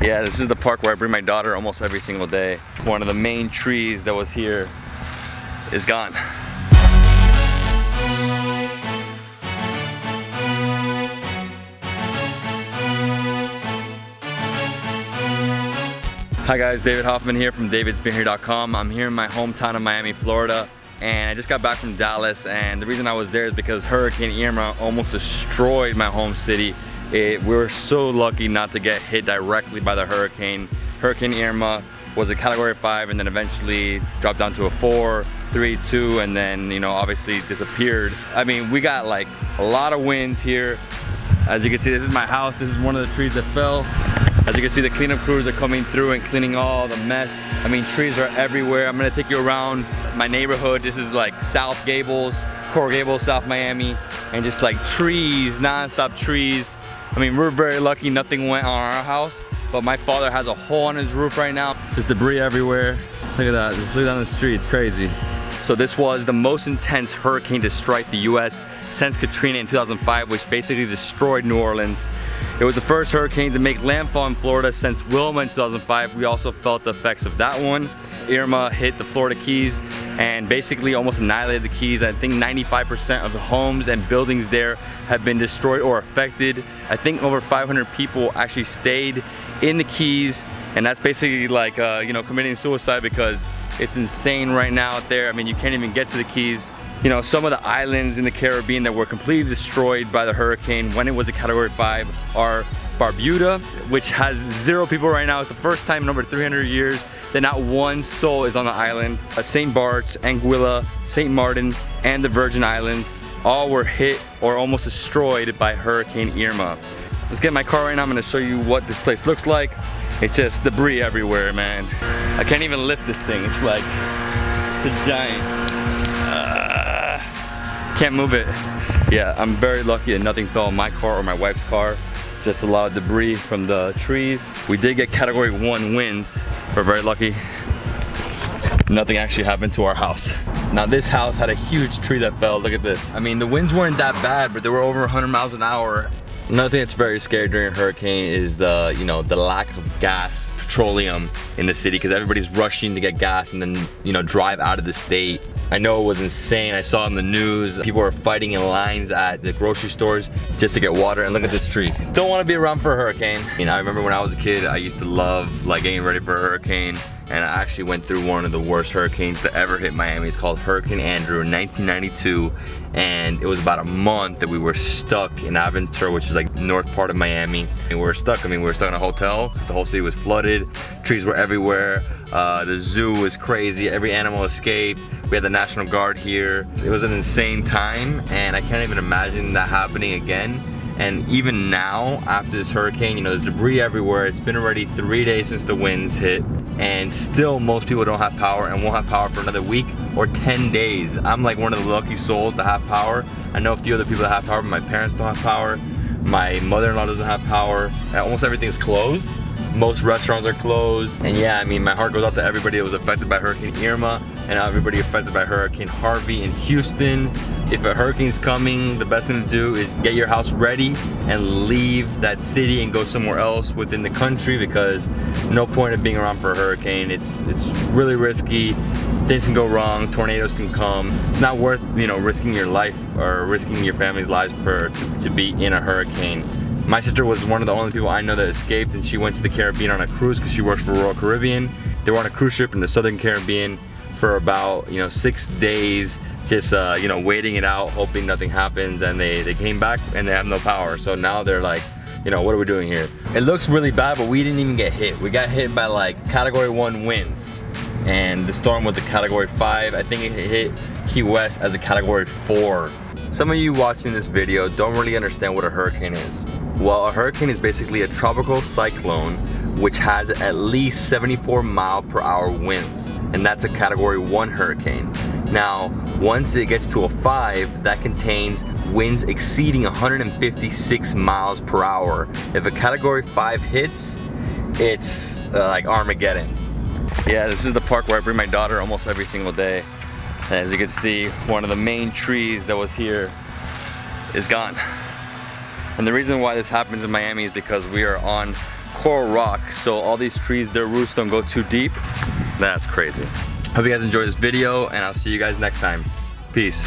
Yeah, this is the park where I bring my daughter almost every single day. One of the main trees that was here is gone. Hi guys, David Hoffman here from Davidsbeenhere.com. I'm here in my hometown of Miami, Florida, and I just got back from Dallas, and the reason I was there is because Hurricane Irma almost destroyed my home city. We were so lucky not to get hit directly by the hurricane. Hurricane Irma was a category 5 and then eventually dropped down to a 4, 3, 2, and then, you know, obviously disappeared. I mean, we got like a lot of winds here. As you can see, this is my house. This is one of the trees that fell. As you can see, the cleanup crews are coming through and cleaning all the mess. I mean, trees are everywhere. I'm gonna take you around my neighborhood. This is like South Gables, Coral Gables, South Miami, and just like trees, non-stop trees. I mean, we're very lucky nothing went on our house, but my father has a hole on his roof right now. There's debris everywhere. Look at that, just look down the street, it's crazy. So this was the most intense hurricane to strike the US since Katrina in 2005, which basically destroyed New Orleans. It was the first hurricane to make landfall in Florida since Wilma in 2005. We also felt the effects of that one. Irma hit the Florida Keys and basically almost annihilated the Keys. I think 95% of the homes and buildings there have been destroyed or affected. I think over 500 people actually stayed in the Keys, and that's basically like you know, committing suicide because it's insane right now out there. I mean, you can't even get to the Keys. You know, some of the islands in the Caribbean that were completely destroyed by the hurricane when it was a category 5 are Barbuda, which has 0 people right now. It's the first time in over 300 years that not one soul is on the island. St. Bart's, Anguilla, St. Martin, and the Virgin Islands all were hit or almost destroyed by Hurricane Irma. Let's get in my car right now. I'm gonna show you what this place looks like. It's just debris everywhere, man. I can't even lift this thing. It's like, it's a giant. Can't move it. Yeah, I'm very lucky that nothing fell in my car or my wife's car. Just a lot of debris from the trees. We did get category 1 winds. We're very lucky. Nothing actually happened to our house. Now this house had a huge tree that fell. Look at this. I mean, the winds weren't that bad, but they were over 100 miles an hour. Another thing that's very scary during a hurricane is the, you know, the lack of gas, petroleum in the city, because everybody's rushing to get gas and then, you know, drive out of the state. I know it was insane. I saw in the news, people were fighting in lines at the grocery stores just to get water, and look at this tree. Don't want to be around for a hurricane. You know, I remember when I was a kid, I used to love like getting ready for a hurricane, and I actually went through one of the worst hurricanes to ever hit Miami. It's called Hurricane Andrew in 1992, and it was about a month that we were stuck in Aventura, which is like the north part of Miami. And we were stuck, I mean, we were stuck in a hotel because the whole city was flooded, trees were everywhere, the zoo was crazy, every animal escaped, we had the National Guard here. It was an insane time, and I can't even imagine that happening again. And even now, after this hurricane, you know, there's debris everywhere. It's been already 3 days since the winds hit, and still most people don't have power and won't have power for another week or 10 days. I'm like one of the lucky souls to have power. I know a few other people that have power, but my parents don't have power. My mother-in-law doesn't have power. Almost everything's closed. Most restaurants are closed. And yeah, I mean, my heart goes out to everybody that was affected by Hurricane Irma and everybody affected by Hurricane Harvey in Houston. If a hurricane's coming, the best thing to do is get your house ready and leave that city and go somewhere else within the country, because no point of being around for a hurricane. It's really risky. Things can go wrong, tornadoes can come. It's not worth, you know, risking your life or risking your family's lives to be in a hurricane. My sister was one of the only people I know that escaped, and she went to the Caribbean on a cruise because she works for Royal Caribbean. They were on a cruise ship in the Southern Caribbean for about, you know, 6 days, just you know, waiting it out, hoping nothing happens, and they came back and they have no power. So now they're like, you know, what are we doing here? It looks really bad, but we didn't even get hit. We got hit by like category 1 winds, and the storm was a category 5. I think it hit Key West as a category 4. Some of you watching this video don't really understand what a hurricane is. Well, a hurricane is basically a tropical cyclone which has at least 74 mile/hour winds, and that's a category 1 hurricane. Now, once it gets to a 5, that contains winds exceeding 156 miles per hour. If a category 5 hits, it's like Armageddon. Yeah, this is the park where I bring my daughter almost every single day. And as you can see, one of the main trees that was here is gone. And the reason why this happens in Miami is because we are on coral rock, so all these trees, their roots don't go too deep. That's crazy. Hope you guys enjoyed this video, and I'll see you guys next time. Peace.